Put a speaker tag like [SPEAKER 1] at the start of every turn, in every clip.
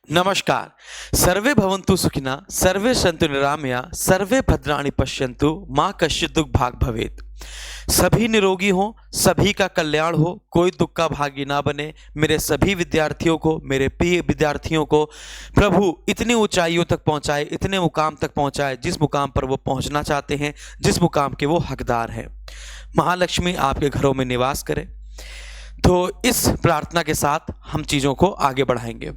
[SPEAKER 1] नमस्कार। सर्वे भवन्तु सुखिनः, सर्वे सन्तु निरामया, सर्वे भद्राणि पश्यन्तु, माँ कश्चित् दुःख भाग् भवेत्। सभी निरोगी हों, सभी का कल्याण हो, कोई दुख का भागी ना बने। मेरे सभी विद्यार्थियों को, मेरे प्रिय विद्यार्थियों को प्रभु इतनी ऊंचाइयों तक पहुंचाए, इतने मुकाम तक पहुंचाए जिस मुकाम पर वो पहुंचना चाहते हैं, जिस मुकाम के वो हकदार हैं। महालक्ष्मी आपके घरों में निवास करे। तो इस प्रार्थना के साथ हम चीज़ों को आगे बढ़ाएंगे।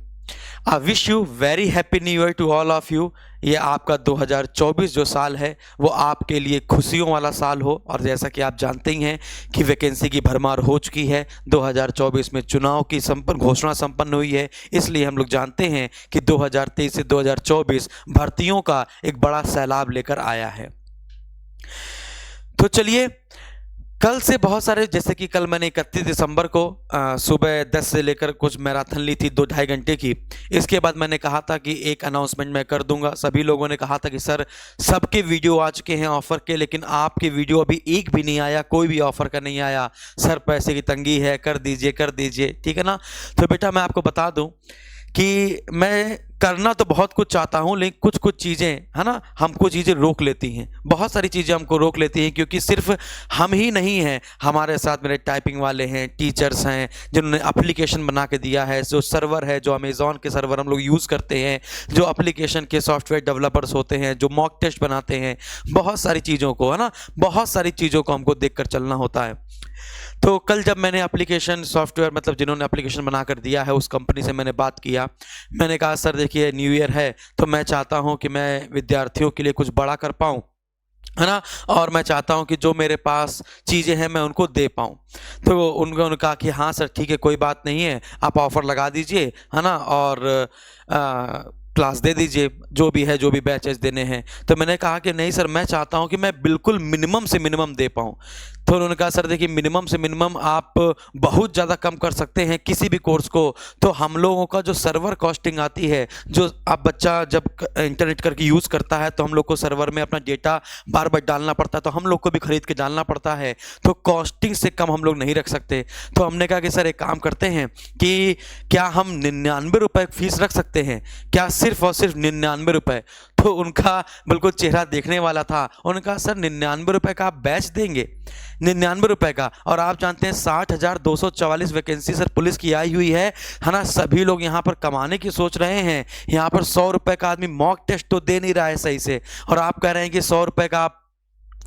[SPEAKER 1] I wish you very happy new year to all of you. ये आपका 2024 जो साल है वो आपके लिए खुशियों वाला साल हो। और जैसा कि आप जानते ही हैं कि वैकेंसी की भरमार हो चुकी है। 2024 में चुनाव की घोषणा संपन्न हुई है, इसलिए हम लोग जानते हैं कि 2023 से 2024 भर्तियों का एक बड़ा सैलाब लेकर आया है। तो चलिए, कल से बहुत सारे, जैसे कि कल मैंने 31 दिसंबर को सुबह 10 से लेकर कुछ मैराथन ली थी 2-2.5 घंटे की। इसके बाद मैंने कहा था कि एक अनाउंसमेंट मैं कर दूंगा। सभी लोगों ने कहा था कि सर सबके वीडियो आ चुके हैं ऑफ़र के, लेकिन आपके वीडियो अभी एक भी नहीं आया, कोई भी ऑफ़र का नहीं आया। सर पैसे की तंगी है, कर दीजिए, ठीक है ना। तो बेटा मैं आपको बता दूँ कि मैं करना तो बहुत कुछ चाहता हूँ, लेकिन कुछ चीज़ें है ना, हमको चीज़ें रोक लेती हैं। बहुत सारी चीज़ें हमको रोक लेती हैं, क्योंकि सिर्फ हम ही नहीं हैं, हमारे साथ मेरे टाइपिंग वाले हैं, टीचर्स हैं जिन्होंने एप्लीकेशन बना के दिया है, जो सर्वर है, जो अमेज़ॉन के सर्वर हम लोग यूज़ करते हैं, जो एप्लीकेशन के सॉफ्टवेयर डेवलपर्स होते हैं, जो मॉक टेस्ट बनाते हैं, बहुत सारी चीज़ों को है ना, बहुत सारी चीज़ों को हमको देख कर चलना होता है। तो कल जब मैंने एप्लीकेशन सॉफ्टवेयर, मतलब जिन्होंने एप्लीकेशन बना कर दिया है, उस कंपनी से मैंने बात किया। मैंने कहा सर देखिए न्यू ईयर है, तो मैं चाहता हूं कि मैं विद्यार्थियों के लिए कुछ बड़ा कर पाऊं, है ना, और मैं चाहता हूं कि जो मेरे पास चीज़ें हैं मैं उनको दे पाऊं। तो उन्होंने कहा कि हाँ सर ठीक है, कोई बात नहीं है, आप ऑफ़र लगा दीजिए, है ना, और क्लास दे दीजिए, जो भी है, जो भी बैचेस देने हैं। तो मैंने कहा कि नहीं सर, मैं चाहता हूं कि मैं बिल्कुल मिनिमम से मिनिमम दे पाऊं। तो उन्होंने कहा सर देखिए, मिनिमम से मिनिमम आप बहुत ज़्यादा कम कर सकते हैं किसी भी कोर्स को। तो हम लोगों का जो सर्वर कॉस्टिंग आती है, जो आप बच्चा जब इंटरनेट करके यूज़ करता है तो हम लोग को सर्वर में अपना डेटा बार बार डालना पड़ता है, तो हम लोग को भी खरीद के डालना पड़ता है। तो कॉस्टिंग से कम हम लोग नहीं रख सकते। तो हमने कहा कि सर एक काम करते हैं कि क्या हम 99 रुपये फीस रख सकते हैं क्या, सिर्फ और सिर्फ 99 रुपये। तो उनका बिल्कुल चेहरा देखने वाला था। उन्होंने कहा सर 99 रुपये का आप बैच देंगे, 99 रुपये का। और आप जानते हैं 60,244 वैकेंसी सर पुलिस की आई हुई है ना। सभी लोग यहाँ पर कमाने की सोच रहे हैं। यहाँ पर 100 रुपये का आदमी मॉक टेस्ट तो दे नहीं रहा है सही से, और आप कह रहे हैं कि 100 रुपये का आप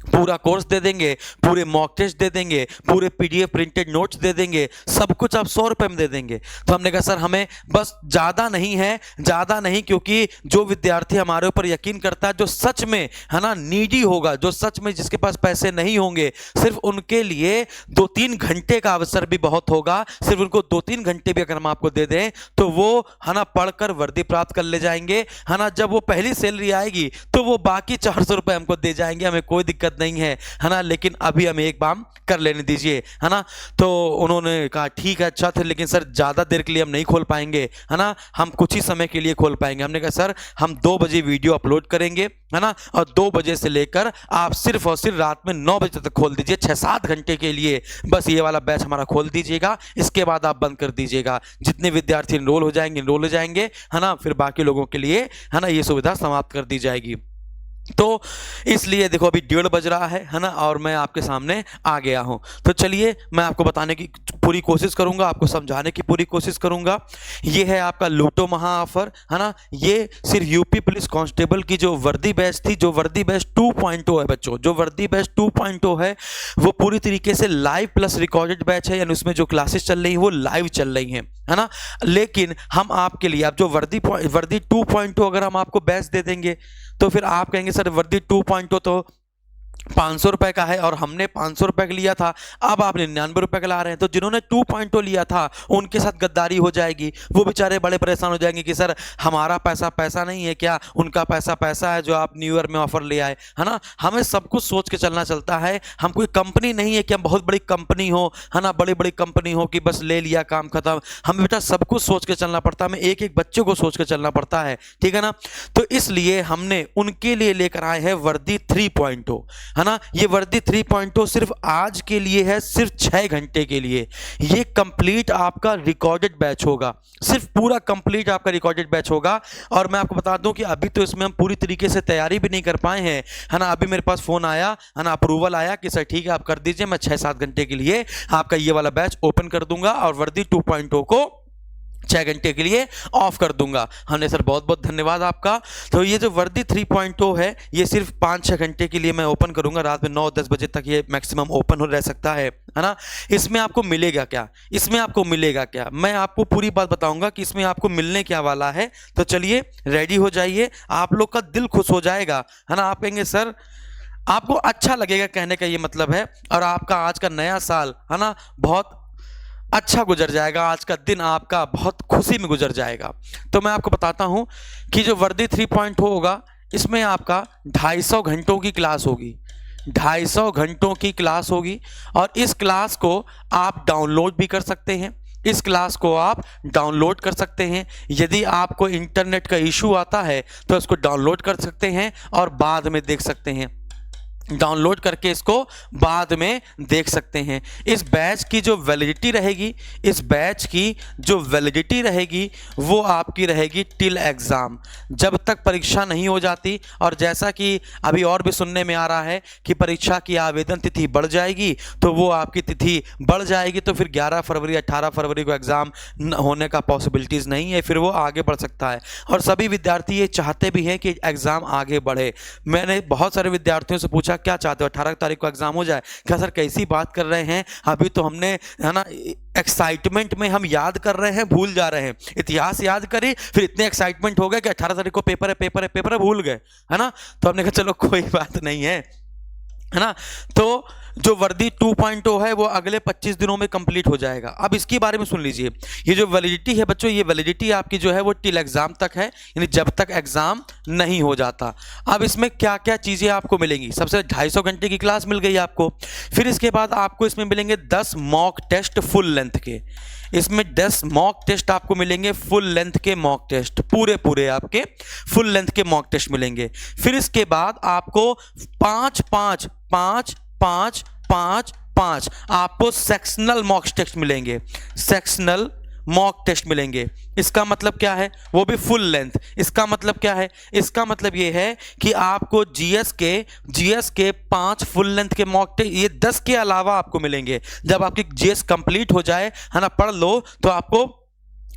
[SPEAKER 1] पूरा कोर्स दे देंगे, पूरे मॉक टेस्ट दे देंगे, पूरे पीडीएफ प्रिंटेड नोट्स दे देंगे, सब कुछ आप 100 रुपये में दे देंगे। तो हमने कहा सर हमें बस ज़्यादा नहीं है, ज़्यादा नहीं, क्योंकि जो विद्यार्थी हमारे ऊपर यकीन करता है, जो सच में है ना नीडी होगा, जो सच में जिसके पास पैसे नहीं होंगे, सिर्फ उनके लिए 2-3 घंटे का अवसर भी बहुत होगा। सिर्फ उनको 2-3 घंटे भी अगर हम आपको दे दें तो वो है ना पढ़कर वर्दी प्राप्त कर ले जाएंगे, है ना। जब वो पहली सैलरी आएगी तो वो बाकी 400 रुपये हमको दे जाएंगे, हमें कोई दिक्कत नहीं है ना, लेकिन अभी हमें एक बार कर लेने दीजिए, है ना। तो उन्होंने कहा ठीक है, अच्छा थे, लेकिन सर ज़्यादा देर के लिए हम नहीं खोल पाएंगे, है ना, हम कुछ ही समय के लिए खोल पाएंगे। हमने कहा सर हम 2 बजे वीडियो अपलोड करेंगे, है ना, और 2 बजे से लेकर आप सिर्फ और सिर्फ रात में 9 बजे तक खोल दीजिए, 6-7 घंटे के लिए बस ये वाला बैच हमारा खोल दीजिएगा। इसके बाद आप बंद कर दीजिएगा। जितने विद्यार्थी एनरोल हो जाएंगे, है ना, फिर बाकी लोगों के लिए है ना ये सुविधा समाप्त कर दी जाएगी। तो इसलिए देखो अभी 1:30 बज रहा है ना, और मैं आपके सामने आ गया हूं। तो चलिए मैं आपको बताने की पूरी कोशिश करूंगा, आपको समझाने की पूरी कोशिश करूंगा। ये है आपका लूटो महा ऑफर, है ना। ये सिर्फ यूपी पुलिस कांस्टेबल की जो वर्दी बैच थी, जो वर्दी बैच 2.0 है बच्चों, जो वर्दी बैच 2.0 है वो पूरी तरीके से लाइव प्लस रिकॉर्डेड बैच है, यानी उसमें जो क्लासेस चल रही हैं वो लाइव चल रही हैं, है ना। लेकिन हम आपके लिए, आप जो वर्दी 2.0 अगर हम आपको बैच दे देंगे तो फिर आप कहेंगे सर वर्दी 2.0 तो 500 रुपए का है और हमने 500 रुपए का लिया था, अब आप 99 रुपए का ला रहे हैं। तो जिन्होंने 2.0 लिया था उनके साथ गद्दारी हो जाएगी। वो बेचारे बड़े परेशान हो जाएंगे कि सर हमारा पैसा पैसा नहीं है क्या, उनका पैसा पैसा है जो आप न्यू ईयर में ऑफर ले आए, है ना। हमें सब कुछ सोच के चलना चलता है। हम कोई कंपनी नहीं है कि हम बहुत बड़ी कंपनी हो, है ना, बड़ी बड़ी कंपनी हो कि बस ले लिया काम खत्म। हमें बेटा सब कुछ सोच के चलना पड़ता है, हमें एक एक बच्चे को सोच के चलना पड़ता है, ठीक है ना। तो इसलिए हमने उनके लिए लेकर आए हैं वर्दी 3.0। है ना। ये वर्दी 3.0 सिर्फ आज के लिए है, सिर्फ 6 घंटे के लिए। ये कंप्लीट आपका रिकॉर्डेड बैच होगा, सिर्फ पूरा कंप्लीट आपका रिकॉर्डेड बैच होगा। और मैं आपको बता दूं कि अभी तो इसमें हम पूरी तरीके से तैयारी भी नहीं कर पाए हैं, है ना। अभी मेरे पास फोन आया, है ना, अप्रूवल आया कि सर ठीक है आप कर दीजिए, मैं 6-7 घंटे के लिए आपका ये वाला बैच ओपन कर दूंगा और वर्दी 2.0 को 6 घंटे के लिए ऑफ कर दूंगा। हमने सर बहुत बहुत धन्यवाद आपका। तो ये जो वर्दी 3.0 है ये सिर्फ 5-6 घंटे के लिए मैं ओपन करूंगा, रात में 9-10 बजे तक ये मैक्सिमम ओपन हो रह सकता है ना। इसमें आपको मिलेगा क्या, इसमें आपको मिलेगा क्या, मैं आपको पूरी बात बताऊंगा कि इसमें आपको मिलने क्या वाला है। तो चलिए रेडी हो जाइए, आप लोग का दिल खुश हो जाएगा, है ना। आप कहेंगे सर, आपको अच्छा लगेगा, कहने का ये मतलब है। और आपका आज का नया साल, है ना, बहुत अच्छा गुजर जाएगा, आज का दिन आपका बहुत खुशी में गुजर जाएगा। तो मैं आपको बताता हूं कि जो वर्दी 3.0 होगा इसमें आपका 250 घंटों की क्लास होगी, 250 घंटों की क्लास होगी। और इस क्लास को आप डाउनलोड भी कर सकते हैं, इस क्लास को आप डाउनलोड कर सकते हैं। यदि आपको इंटरनेट का इशू आता है तो इसको डाउनलोड कर सकते हैं और बाद में देख सकते हैं, डाउनलोड करके इसको बाद में देख सकते हैं। इस बैच की जो वैलिडिटी रहेगी, इस बैच की जो वैलिडिटी रहेगी वो आपकी रहेगी टिल एग्ज़ाम, जब तक परीक्षा नहीं हो जाती। और जैसा कि अभी और भी सुनने में आ रहा है कि परीक्षा की आवेदन तिथि बढ़ जाएगी, तो वो आपकी तिथि बढ़ जाएगी, तो फिर 11 फरवरी 18 फरवरी को एग्ज़ाम होने का पॉसिबिलिटीज़ नहीं है, फिर वो आगे बढ़ सकता है। और सभी विद्यार्थी ये चाहते भी हैं कि एग्ज़ाम आगे बढ़े। मैंने बहुत सारे विद्यार्थियों से पूछा क्या चाहते हो 18 तारीख को एग्जाम हो जाए, क्या सर कैसी बात कर रहे हैं, अभी तो हमने, है ना, एक्साइटमेंट में हम याद कर रहे हैं भूल जा रहे हैं, इतिहास याद करें फिर इतने एक्साइटमेंट हो गए कि 18 तारीख को पेपर है पेपर है पेपर है भूल गए, है ना। तो हमने कहा चलो कोई बात नहीं है ना। तो जो वर्दी 2.0 है वो अगले 25 दिनों में कंप्लीट हो जाएगा। अब इसके बारे में सुन लीजिए, ये जो वैलिडिटी है बच्चों, ये वैलिडिटी आपकी जो है वो टिल एग्जाम तक है, यानी जब तक एग्जाम नहीं हो जाता। अब इसमें क्या क्या चीज़ें आपको मिलेंगी, सबसे 250 घंटे की क्लास मिल गई आपको। फिर इसके बाद आपको इसमें मिलेंगे 10 मॉक टेस्ट फुल लेंथ के, इसमें 10 मॉक टेस्ट आपको मिलेंगे, फुल लेंथ के मॉक टेस्ट, पूरे आपके फुल लेंथ के मॉक टेस्ट मिलेंगे। फिर इसके बाद आपको 5 आपको सेक्शनल मॉक टेस्ट मिलेंगे, सेक्शनल मॉक टेस्ट मिलेंगे। इसका मतलब क्या है, वो भी फुल लेंथ। इसका मतलब क्या है, इसका मतलब ये है कि आपको जीएस के 5 फुल लेंथ के मॉक टेस्ट, ये 10 के अलावा आपको मिलेंगे। जब आपकी जीएस कंप्लीट हो जाए, है ना, पढ़ लो, तो आपको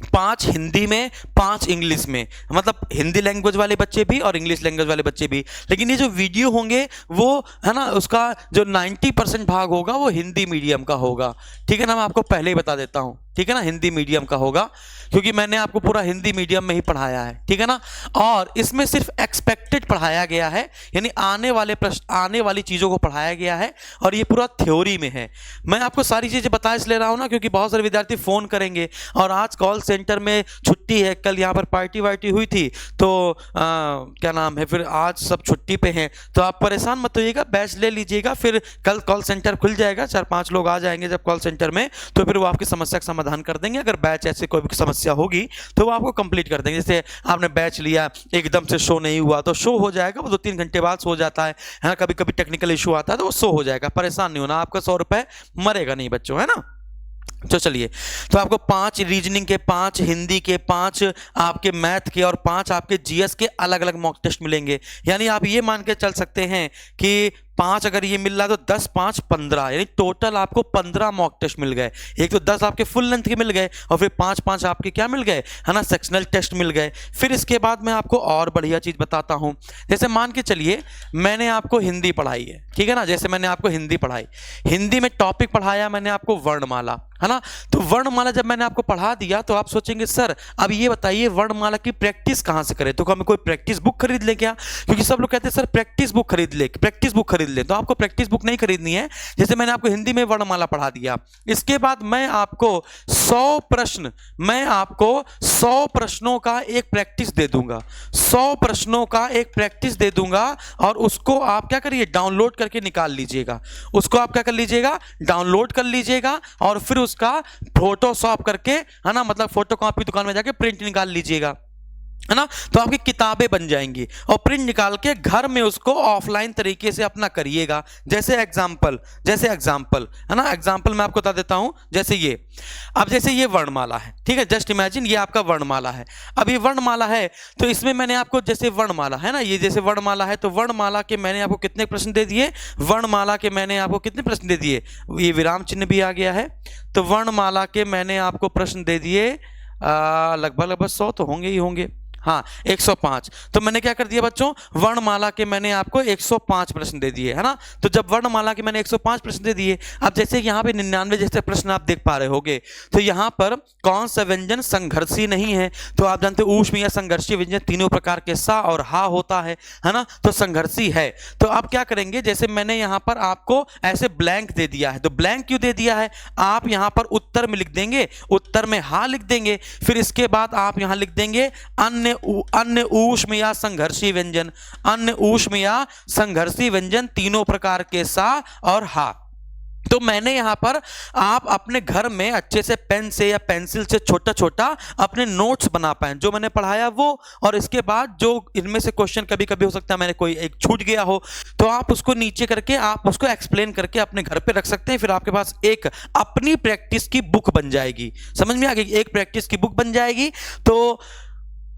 [SPEAKER 1] 5 हिंदी में 5 इंग्लिश में, मतलब हिंदी लैंग्वेज वाले बच्चे भी और इंग्लिश लैंग्वेज वाले बच्चे भी। लेकिन ये जो वीडियो होंगे वो, है ना, उसका जो 90% भाग होगा वो हिंदी मीडियम का होगा, ठीक है ना। मैं आपको पहले ही बता देता हूँ, ठीक है ना, हिंदी मीडियम का होगा, क्योंकि मैंने आपको पूरा हिंदी मीडियम में ही पढ़ाया है, ठीक है ना। और इसमें सिर्फ एक्सपेक्टेड पढ़ाया गया है, यानी आने वाले प्रश्न, आने वाली चीज़ों को पढ़ाया गया है, और ये पूरा थ्योरी में है। मैं आपको सारी चीज़ें बता इसलिए रहा हूँ ना, क्योंकि बहुत सारे विद्यार्थी फ़ोन करेंगे और आज कॉल सेंटर में छुट्टी है, कल यहाँ पर पार्टी वार्टी हुई थी, तो क्या नाम है, फिर आज सब छुट्टी पे हैं, तो आप परेशान मत होइएगा, बैच ले लीजिएगा, फिर कल कॉल सेंटर खुल जाएगा, 4-5 लोग आ जाएंगे जब कॉल सेंटर में, तो फिर वो आपकी समस्या का समाधान कर देंगे। अगर बैच ऐसे कोई भी समस्या होगी तो वो आपको कंप्लीट कर देंगे। जैसे आपने बैच लिया, एकदम से शो नहीं हुआ तो शो हो जाएगा, वो 2-3 घंटे बाद शो जाता है ना। कभी कभी टेक्निकल इशू आता है तो वो शो हो जाएगा, परेशान नहीं होना, आपका 100 रुपये मरेगा नहीं बच्चों, है ना। तो चलिए, तो आपको 5 रीजनिंग के, 5 हिंदी के, 5 आपके मैथ के और 5 आपके जीएस के अलग अलग मॉक टेस्ट मिलेंगे। यानी आप ये मान के चल सकते हैं कि 5 अगर ये मिल रहा है तो 10, 5, 15, यानी टोटल आपको 15 मॉक टेस्ट मिल गए। एक तो 10 आपके फुल लेंथ के मिल गए और फिर 5 आपके क्या मिल गए, है ना, सेक्शनल टेस्ट मिल गए। फिर इसके बाद मैं आपको और बढ़िया चीज़ बताता हूँ। जैसे मान के चलिए मैंने आपको हिंदी पढ़ाई है, ठीक है ना, जैसे मैंने आपको हिंदी पढ़ाई, हिंदी में टॉपिक पढ़ाया मैंने आपको वर्णमाला, है ना। तो वर्णमाला जब मैंने आपको पढ़ा दिया तो आप सोचेंगे सर अब ये बताइए वर्णमाला की प्रैक्टिस कहाँ से करें, तो हमें कोई प्रैक्टिस बुक खरीद ले क्या, क्योंकि सब लोग कहते हैं सर प्रैक्टिस बुक खरीद ले, प्रैक्टिस बुक खरीद ले। तो आपको प्रैक्टिस बुक नहीं खरीदनी है। जैसे मैंने आपको हिंदी में वर्णमाला पढ़ा दिया, इसके बाद मैं आपको 100 प्रश्नों का एक प्रैक्टिस दे दूंगा, 100 प्रश्नों का एक प्रैक्टिस दे दूंगा, और उसको आप क्या करिए, डाउनलोड करके निकाल लीजिएगा। उसको आप क्या कर लीजिएगा, डाउनलोड कर लीजिएगा, और फिर उसका फोटोशॉप करके, है ना, मतलब फोटो कॉपी दुकान में जाके प्रिंट निकाल लीजिएगा। है ना। तो आपकी किताबें बन जाएंगी और प्रिंट निकाल के घर में उसको ऑफलाइन तरीके से अपना करिएगा। जैसे एग्जाम्पल है ना, एग्जाम्पल मैं आपको बता देता हूं। जैसे ये, अब जैसे ये वर्णमाला है, ठीक है, जस्ट इमेजिन ये आपका वर्णमाला है। अब ये वर्णमाला है तो इसमें मैंने आपको, जैसे वर्णमाला है ना, ये जैसे वर्णमाला है तो वर्णमाला के मैंने आपको कितने प्रश्न दे दिए, वर्णमाला के मैंने आपको कितने प्रश्न दे दिए, ये विराम चिन्ह भी आ गया है। तो वर्णमाला के मैंने आपको प्रश्न दे दिए लगभग 100 तो होंगे ही होंगे, हाँ 105। तो मैंने क्या कर दिया बच्चों, वर्णमाला के मैंने आपको 105 प्रश्न दे दिए, है ना। तो जब वर्णमाला के मैंने 105 प्रश्न दे दिए, अब जैसे यहाँ पे 99 जैसे प्रश्न आप देख पा रहे होगे, तो यहाँ पर कौन सा व्यंजन संघर्षी नहीं है। तो आप जानते हो ऊष्म या संघर्षी व्यंजन तीनों प्रकार के सा और हा होता है ना, तो संघर्षी है। तो आप क्या करेंगे, जैसे मैंने यहाँ पर आपको ऐसे ब्लैंक दे दिया है, तो ब्लैंक क्यों दे दिया है, आप यहाँ पर उत्तर में लिख देंगे, उत्तर में हा लिख देंगे, फिर इसके बाद आप यहाँ लिख देंगे अन्य ऊष्म या संघर्षी व्यंजन, अन्य ऊष्म या संघर्षी व्यंजन तीनों प्रकार के सा और हा। तो मैंने यहां पर, आप अपने घर में अच्छे से पेन से या पेंसिल से छोटा छोटा अपने नोट्स बना पाए जो मैंने पढ़ाया वो, और इसके बाद जो इनमें से क्वेश्चन कभी कभी हो सकता है मैंने कोई एक छूट गया हो, तो आप उसको नीचे करके आप उसको एक्सप्लेन करके अपने घर पे रख सकते हैं। फिर आपके पास एक अपनी प्रैक्टिस की बुक बन जाएगी, समझ में आ गई, एक प्रैक्टिस की बुक बन जाएगी। तो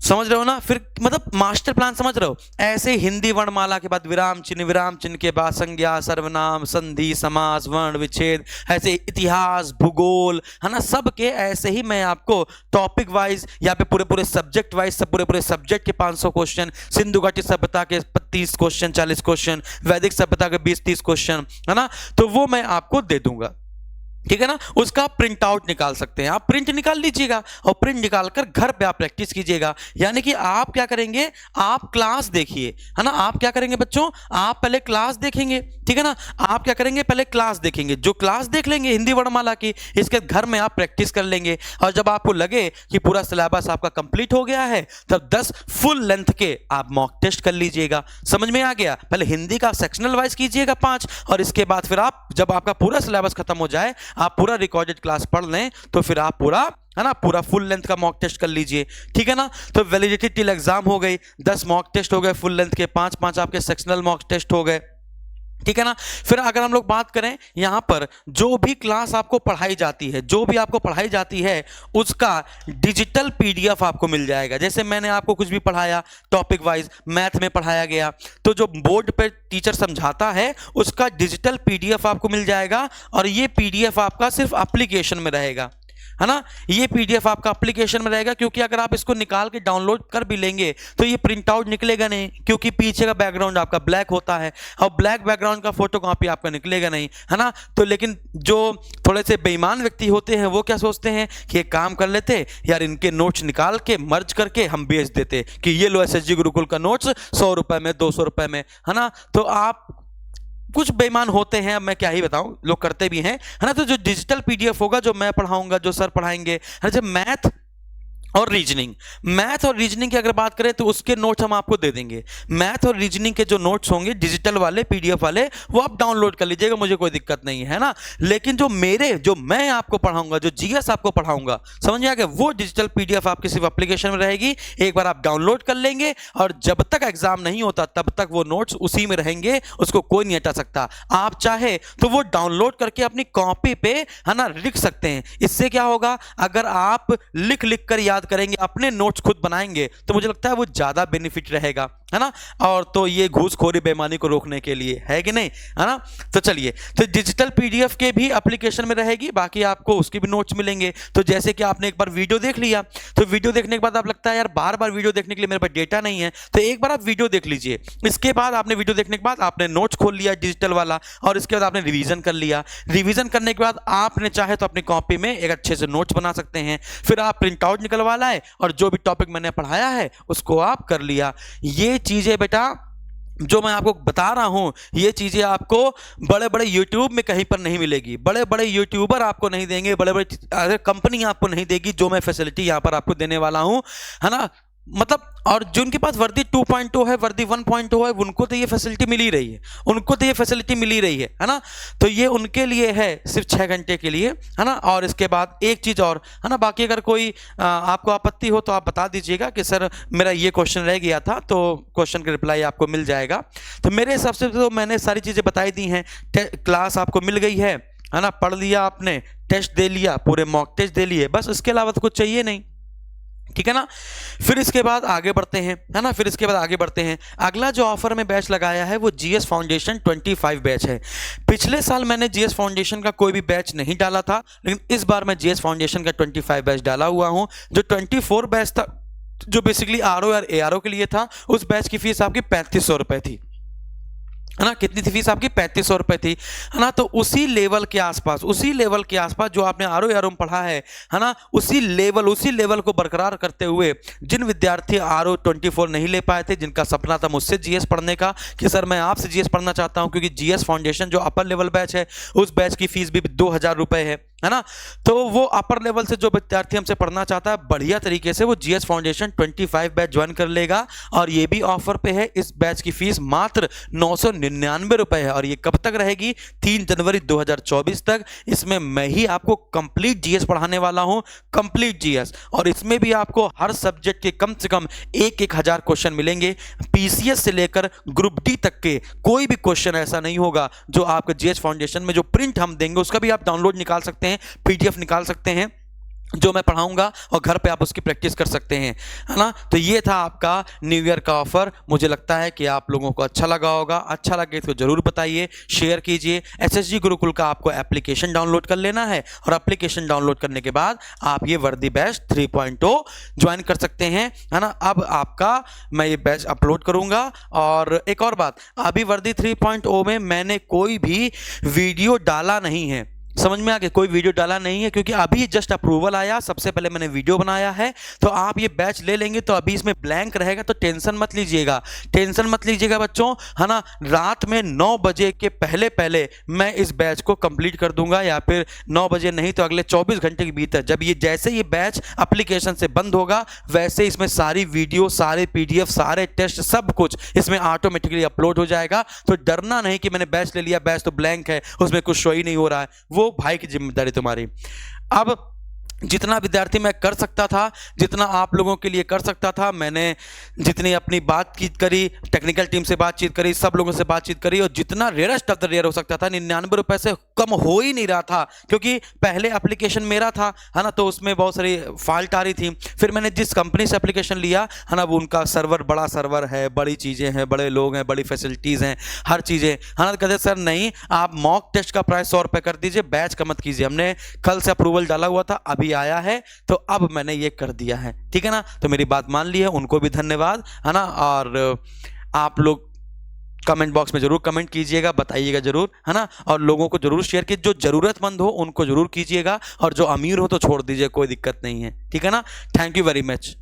[SPEAKER 1] समझ रहे हो ना, फिर मतलब मास्टर प्लान समझ रहे हो। ऐसे हिंदी वर्णमाला के बाद विराम चिन्ह के बाद संज्ञा, सर्वनाम, संधि, समास, वर्ण विच्छेद, ऐसे इतिहास, भूगोल, है ना, सब के ऐसे ही मैं आपको टॉपिक वाइज यहाँ पे पूरे सब्जेक्ट वाइज, सब पूरे सब्जेक्ट के 500 क्वेश्चन, सिंधु घाटी सभ्यता के 30 क्वेश्चन 40 क्वेश्चन, वैदिक सभ्यता के 20-30 क्वेश्चन, है ना, तो वो मैं आपको दे दूंगा, ठीक है ना। उसका प्रिंट आउट निकाल सकते हैं, आप प्रिंट निकाल लीजिएगा और प्रिंट निकालकर घर पे आप प्रैक्टिस कीजिएगा। यानी कि आप क्या करेंगे, आप क्लास देखिए, है ना, आप क्या करेंगे बच्चों, आप पहले क्लास देखेंगे, ठीक है ना, आप क्या करेंगे, पहले क्लास देखेंगे, जो क्लास देख लेंगे हिंदी वर्णमाला की, इसके घर में आप प्रैक्टिस कर लेंगे। और जब आपको लगे कि पूरा सिलेबस आपका कंप्लीट हो गया है, तब 10 फुल लेंथ के आप मॉक टेस्ट कर लीजिएगा। समझ में आ गया, पहले हिंदी का सेक्शनल वाइज कीजिएगा 5, और इसके बाद फिर आप जब आपका पूरा सिलेबस खत्म हो जाए, आप पूरा रिकॉर्डेड क्लास पढ़ लें, तो फिर आप पूरा, है ना, पूरा फुल लेंथ का मॉक टेस्ट कर लीजिए, ठीक है ना। तो वैलिडिटी टिल एग्जाम हो गई, 10 मॉक टेस्ट हो गए फुल लेंथ के, 5 आपके सेक्शनल मॉक टेस्ट हो गए, ठीक है ना। फिर अगर हम लोग बात करें यहां पर, जो भी क्लास आपको पढ़ाई जाती है, जो भी आपको पढ़ाई जाती है, उसका डिजिटल पीडीएफ आपको मिल जाएगा। जैसे मैंने आपको कुछ भी पढ़ाया टॉपिक वाइज, मैथ में पढ़ाया गया, तो जो बोर्ड पे टीचर समझाता है उसका डिजिटल पीडीएफ आपको मिल जाएगा, और ये पीडीएफ आपका सिर्फ एप्लीकेशन में रहेगा, है ना, ये पीडीएफ आपका एप्लीकेशन में रहेगा। क्योंकि अगर आप इसको निकाल के डाउनलोड कर भी लेंगे तो ये प्रिंट आउट निकलेगा नहीं, क्योंकि पीछे का बैकग्राउंड आपका ब्लैक होता है, और ब्लैक बैकग्राउंड का फोटो कॉपी आपका निकलेगा नहीं, है ना। तो लेकिन जो थोड़े से बेईमान व्यक्ति होते हैं वो क्या सोचते हैं कि एक काम कर लेते यार, इनके नोट्स निकाल के मर्ज करके हम बेच देते कि ये लो एसएसजी गुरुकुल का नोट्स 100 रुपए में, 200 रुपए में, है ना। तो आप कुछ बेईमान होते हैं, अब मैं क्या ही बताऊं, लोग करते भी हैं, है ना। तो जो डिजिटल पीडीएफ होगा, जो मैं पढ़ाऊंगा, जो सर पढ़ाएंगे, है ना, जब मैथ और रीजनिंग की अगर बात करें तो उसके नोट्स हम आपको दे देंगे। मैथ और रीजनिंग के जो नोट्स होंगे डिजिटल वाले, पीडीएफ वाले, वो आप डाउनलोड कर लीजिएगा, मुझे कोई दिक्कत नहीं है ना। लेकिन जो मैं आपको पढ़ाऊंगा, जो जीएस आपको पढ़ाऊंगा, समझ में आ गया, वो डिजिटल पीडीएफ आपकी सिर्फ एप्लीकेशन में रहेगी। एक बार आप डाउनलोड कर लेंगे और जब तक एग्जाम नहीं होता तब तक वो नोट्स उसी में रहेंगे, उसको कोई नहीं हटा सकता। आप चाहे तो वो डाउनलोड करके अपनी कॉपी पे, है ना, लिख सकते हैं। इससे क्या होगा, अगर आप लिख कर याद करेंगे, अपने नोट्स खुद बनाएंगे, तो मुझे लगता है वो ज्यादा बेनिफिट रहेगा, है ना। और तो ये घूसखोरी बेईमानी को रोकने के लिए है कि नहीं, है ना। तो चलिए, तो डिजिटल पीडीएफ के भी एप्लीकेशन में रहेगी, बाकी आपको उसके भी नोट्स मिलेंगे। तो जैसे कि आपने एक बार वीडियो देख लिया, तो वीडियो देखने के बाद आप लगता है यार बार बार वीडियो देखने के लिए मेरे पास डेटा नहीं है, तो एक बार आप वीडियो देख लीजिए। इसके बाद आपने वीडियो देखने के बाद आपने नोट्स खोल लिया डिजिटल वाला, और इसके बाद आपने रिवीजन कर लिया। रिवीजन करने के बाद आपने चाहे तो अपनी कॉपी में एक अच्छे से नोट्स बना सकते हैं। फिर आप प्रिंट आउट निकलवा लाए और जो भी टॉपिक मैंने पढ़ाया है उसको आप कर लिया। ये चीजें बेटा जो मैं आपको बता रहा हूं, ये चीजें आपको बड़े बड़े यूट्यूब में कहीं पर नहीं मिलेगी, बड़े बड़े यूट्यूबर आपको नहीं देंगे, बड़े बड़े कंपनी आपको नहीं देगी, जो मैं फैसिलिटी यहां पर आपको देने वाला हूं, है ना। मतलब, और जिनके पास वर्दी 2.0 है, वर्दी 1.0 है, उनको तो ये फैसिलिटी मिल ही रही है, उनको तो ये फैसिलिटी मिल ही रही है ना। तो ये उनके लिए है सिर्फ 6 घंटे के लिए, है ना। और इसके बाद एक चीज़ और, है ना, बाकी अगर कोई आपको आपत्ति हो तो आप बता दीजिएगा कि सर मेरा ये क्वेश्चन रह गया था, तो क्वेश्चन का रिप्लाई आपको मिल जाएगा। तो मेरे हिसाब से तो मैंने सारी चीज़ें बताई दी हैं। क्लास आपको मिल गई है ना, पढ़ लिया आपने, टेस्ट दे लिया, पूरे मॉक टेस्ट दे लिए, बस इसके अलावा तो कुछ चाहिए नहीं, ठीक है ना। फिर इसके बाद आगे बढ़ते हैं, है ना, फिर इसके बाद आगे बढ़ते हैं। अगला जो ऑफर में बैच लगाया है वो जीएस फाउंडेशन 25 बैच है। पिछले साल मैंने जीएस फाउंडेशन का कोई भी बैच नहीं डाला था, लेकिन इस बार मैं जीएस फाउंडेशन का 25 बैच डाला हुआ हूं। जो 24 बैच था, जो बेसिकली आरओ और एआरओ के लिए था, उस बैच की फीस आपकी 3500 रुपए थी, है ना। कितनी थी फीस आपकी? 3500 रुपए थी, है ना। तो उसी लेवल के आसपास, उसी लेवल के आसपास जो आपने आरओ आरओ में पढ़ा है ना, उसी लेवल को बरकरार करते हुए जिन विद्यार्थी आरओ 24 नहीं ले पाए थे, जिनका सपना था मुझसे जीएस पढ़ने का, कि सर मैं आपसे जीएस पढ़ना चाहता हूं, क्योंकि जीएस फाउंडेशन जो अपर लेवल बैच है, उस बैच की फीस भी 2000 रुपए है ना। तो वो अपर लेवल से जो विद्यार्थी हमसे पढ़ना चाहता है बढ़िया तरीके से, वो जीएस फाउंडेशन 25 बैच ज्वाइन कर लेगा। और ये भी ऑफर पे है, इस बैच की फीस मात्र 999 रुपए है। और ये कब तक रहेगी? 3 जनवरी 2024 तक। इसमें मैं ही आपको कंप्लीट जीएस पढ़ाने वाला हूं, कंप्लीट जीएस। और इसमें भी आपको हर सब्जेक्ट के कम से कम 1,000 क्वेश्चन मिलेंगे। पीसीएस से लेकर ग्रुप डी तक के कोई भी क्वेश्चन ऐसा नहीं होगा जो आपके जीएस फाउंडेशन में जो प्रिंट हम देंगे उसका भी आप डाउनलोड निकाल सकते हैं, पीडीएफ निकाल सकते हैं, जो मैं पढ़ाऊंगा, और घर पे आप उसकी प्रैक्टिस कर सकते हैं, है ना। तो ये था आपका न्यू ईयर का ऑफर। मुझे लगता है कि आप लोगों को अच्छा लगा होगा। अच्छा लगे तो जरूर बताइए, शेयर कीजिए। एसएसजी गुरुकुल का आपको एप्लीकेशन डाउनलोड कर लेना है, और एप्लीकेशन डाउनलोड करने के बाद आप ये वर्दी बैच 3.0 ज्वाइन कर सकते हैं, है ना। अब आपका मैं ये बैच अपलोड करूंगा। और एक और बात, अभी वर्दी 3.0 में मैंने कोई भी वीडियो डाला नहीं है, समझ में आ गया? कोई वीडियो डाला नहीं है, क्योंकि अभी जस्ट अप्रूवल आया, सबसे पहले मैंने वीडियो बनाया है। तो आप ये बैच ले लेंगे तो अभी इसमें ब्लैंक रहेगा, तो टेंशन मत लीजिएगा, टेंशन मत लीजिएगा बच्चों, है ना। रात में 9 बजे के पहले पहले मैं इस बैच को कंप्लीट कर दूंगा, या फिर 9 बजे नहीं तो अगले 24 घंटे के भीतर, जब ये जैसे ये बैच एप्लीकेशन से बंद होगा, वैसे इसमें सारी वीडियो, सारे पीडीएफ, सारे टेस्ट, सब कुछ इसमें ऑटोमेटिकली अपलोड हो जाएगा। तो डरना नहीं कि मैंने बैच ले लिया, बैच तो ब्लैंक है, उसमें कुछ शो ही नहीं हो रहा है, वो भाई की जिम्मेदारी तुम्हारी। अब जितना विद्यार्थी मैं कर सकता था, जितना आप लोगों के लिए कर सकता था, मैंने जितनी अपनी बातचीत करी, टेक्निकल टीम से बातचीत करी, सब लोगों से बातचीत करी, और जितना रेयरेस्ट ऑफ द रेयर हो सकता था, 99 रुपए से कम हो ही नहीं रहा था, क्योंकि पहले एप्लीकेशन मेरा था, है ना। तो उसमें बहुत सारी फॉल्ट आ रही थी। फिर मैंने जिस कंपनी से एप्लीकेशन लिया, है ना, वो उनका सर्वर बड़ा सर्वर है, बड़ी चीज़ें हैं, बड़े लोग हैं, बड़ी फैसिलिटीज़ हैं, हर चीज़ें, है ना। कहते सर नहीं, आप मॉक टेस्ट का प्राइस 100 रुपये कर दीजिए, बैच का मत कीजिए। हमने कल से अप्रूवल डाला हुआ था, अभी आया है, तो अब मैंने ये कर दिया है, ठीक है ना। तो मेरी बात मान ली है, उनको भी धन्यवाद, है ना। और आप लोग कमेंट बॉक्स में जरूर कमेंट कीजिएगा, बताइएगा जरूर, है ना। और लोगों को जरूर शेयर कीजिए, जो जरूरतमंद हो उनको जरूर कीजिएगा, और जो अमीर हो तो छोड़ दीजिए, कोई दिक्कत नहीं है, ठीक है ना। Thank you very much.